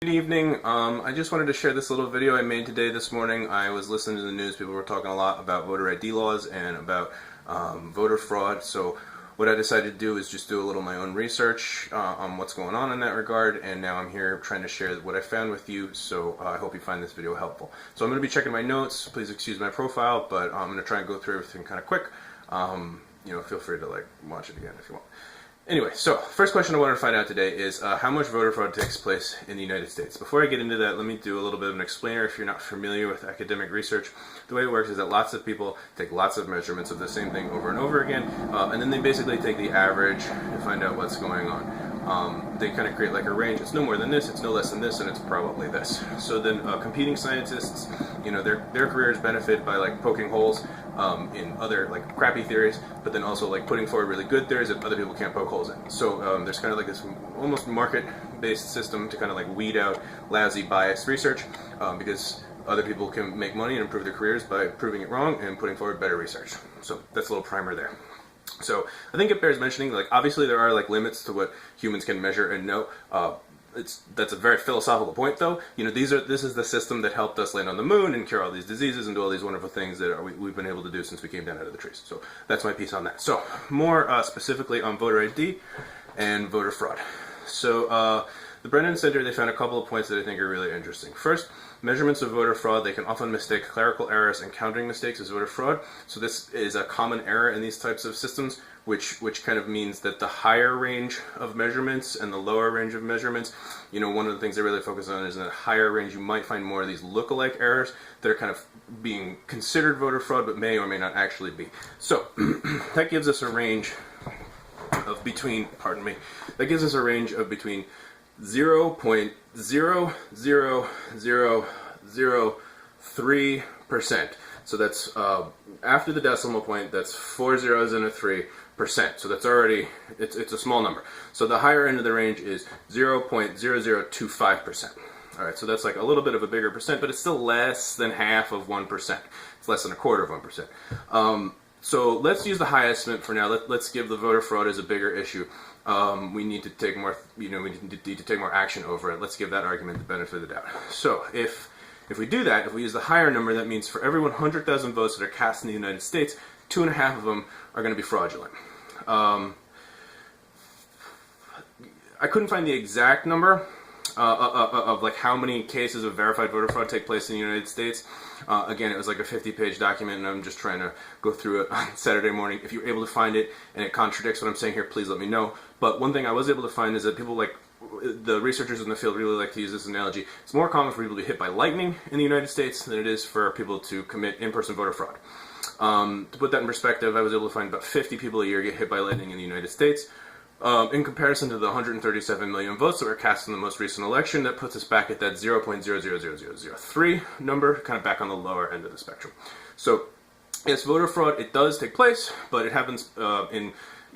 Good evening. I just wanted to share this little video I made today this morning. I was listening to the news. People were talking a lot about voter ID laws and about voter fraud. So what I decided to do is just do a little my own research on what's going on in that regard, and now I'm here trying to share what I found with you, so I hope you find this video helpful. So I'm going to be checking my notes. Please excuse my profile, but I'm going to try and go through everything kind of quick. Feel free to watch it again if you want. Anyway, so first question I wanted to find out today is how much voter fraud takes place in the United States. Before I get into that, let me do a little bit of an explainer if you're not familiar with academic research. The way it works is that lots of people take lots of measurements of the same thing over and over again, and then they basically take the average to find out what's going on. They kind of create like a range. It's no more than this, it's no less than this, and it's probably this. So then competing scientists, their careers benefit by poking holes in other crappy theories, but then also putting forward really good theories that other people can't poke holes in. So there's kind of this almost market-based system to kind of weed out lousy, biased research, because other people can make money and improve their careers by proving it wrong and putting forward better research. So that's a little primer there. So I think it bears mentioning, obviously there are limits to what humans can measure and know. That's a very philosophical point, though. This is the system that helped us land on the moon and cure all these diseases and do all these wonderful things that we've been able to do since we came down out of the trees. So that's my piece on that. So more specifically on voter ID and voter fraud. So the Brennan Center, they found a couple of points that I think are really interesting. First, measurements of voter fraud, they can often mistake clerical errors and counting mistakes as voter fraud. So this is a common error in these types of systems, which kind of means that the higher range of measurements and the lower range of measurements, one of the things they really focus on is in that higher range you might find more of these look-alike errors that are kind of being considered voter fraud but may or may not actually be. So that gives us a range of between, that gives us a range of between 0.00003%. So that's after the decimal point, that's 4 zeros and a 3%. So that's already, it's a small number. So the higher end of the range is 0.0025%. Alright, so that's a little bit of a bigger percent, but it's still less than half of 1%. It's less than a quarter of 1%. So let's use the high estimate for now. Let's give the voter fraud as a bigger issue. We need to take more, we need to take more action over it. Let's give that argument the benefit of the doubt. So if we do that, if we use the higher number, that means for every 100,000 votes that are cast in the United States, 2.5 of them are going to be fraudulent. I couldn't find the exact number of how many cases of verified voter fraud take place in the United States. Again, it was a 50-page document, and I'm just trying to go through it on Saturday morning. If you're able to find it and it contradicts what I'm saying here, please let me know. But one thing I was able to find is that people the researchers in the field really like to use this analogy. It's more common for people to be hit by lightning in the United States than it is for people to commit in-person voter fraud. To put that in perspective, I was able to find about 50 people a year get hit by lightning in the United States. In comparison to the 137 million votes that were cast in the most recent election, that puts us back at that 0.000003 number, kind of back on the lower end of the spectrum. So, yes, voter fraud, it does take place, but it happens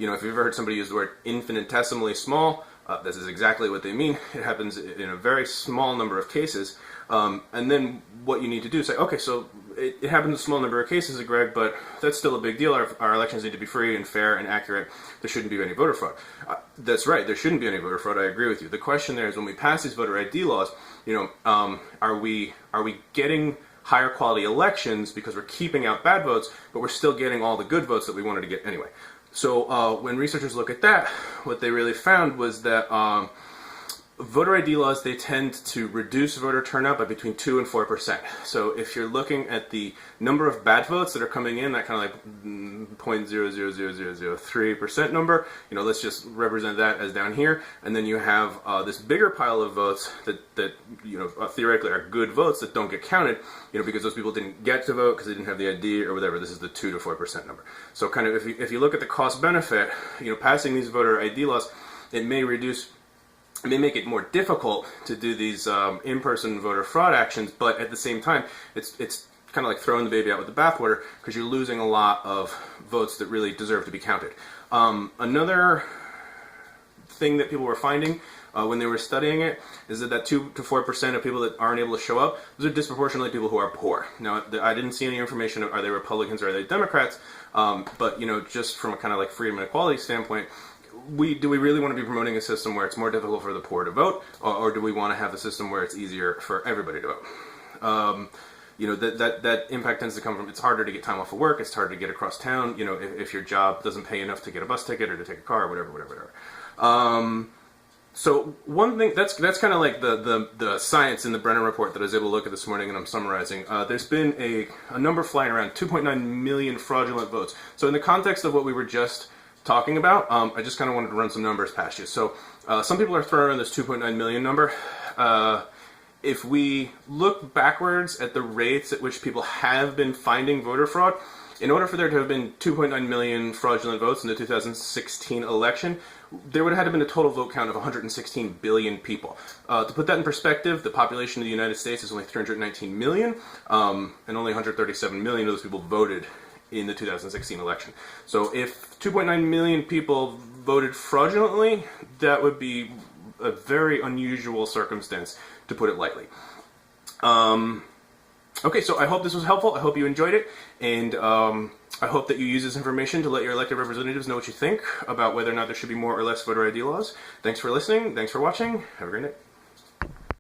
if you've ever heard somebody use the word infinitesimally small, this is exactly what they mean. It happens in a very small number of cases. And then what you need to do is say, okay, so it happens in a small number of cases, Greg, but that's still a big deal. Our elections need to be free and fair and accurate. There shouldn't be any voter fraud. That's right, there shouldn't be any voter fraud. I agree with you. The question there is, when we pass these voter ID laws, are we getting higher quality elections because we're keeping out bad votes, but we're still getting all the good votes that we wanted to get anyway? So when researchers look at that, what they really found was that voter ID laws, they tend to reduce voter turnout by between 2 and 4%. So if you're looking at the number of bad votes that are coming in, that kind of 0.000003% number, let's just represent that as down here, and then you have this bigger pile of votes that theoretically are good votes that don't get counted, because those people didn't get to vote because they didn't have the ID or whatever. This is the 2 to 4% number. So kind of if you look at the cost benefit, passing these voter ID laws, it may make it more difficult to do these in-person voter fraud actions, but at the same time, it's kind of like throwing the baby out with the bathwater, because you're losing a lot of votes that really deserve to be counted. Another thing that people were finding when they were studying it is that 2 to 4% of people that aren't able to show up, those are disproportionately people who are poor. Now, I didn't see any information of are they Republicans or are they Democrats, but just from a kind of freedom and equality standpoint, do we really want to be promoting a system where it's more difficult for the poor to vote, or do we want to have a system where it's easier for everybody to vote? That impact tends to come from, it's harder to get time off of work, it's harder to get across town, if your job doesn't pay enough to get a bus ticket or to take a car, or whatever. So one thing, that's kind of like the science in the Brennan report that I was able to look at this morning, and I'm summarizing. There's been a number flying around, 2.9 million fraudulent votes. So in the context of what we were just talking about, I just kind of wanted to run some numbers past you. So some people are throwing around this 2.9 million number. If we look backwards at the rates at which people have been finding voter fraud, in order for there to have been 2.9 million fraudulent votes in the 2016 election, there would have had to have been a total vote count of 116 billion people. To put that in perspective, the population of the United States is only 319 million, and only 137 million of those people voted in the 2016 election. So if 2.9 million people voted fraudulently, that would be a very unusual circumstance, to put it lightly. Okay, so I hope this was helpful. I hope you enjoyed it, and I hope that you use this information to let your elected representatives know what you think about whether or not there should be more or less voter ID laws. Thanks for listening. Thanks for watching. Have a great night.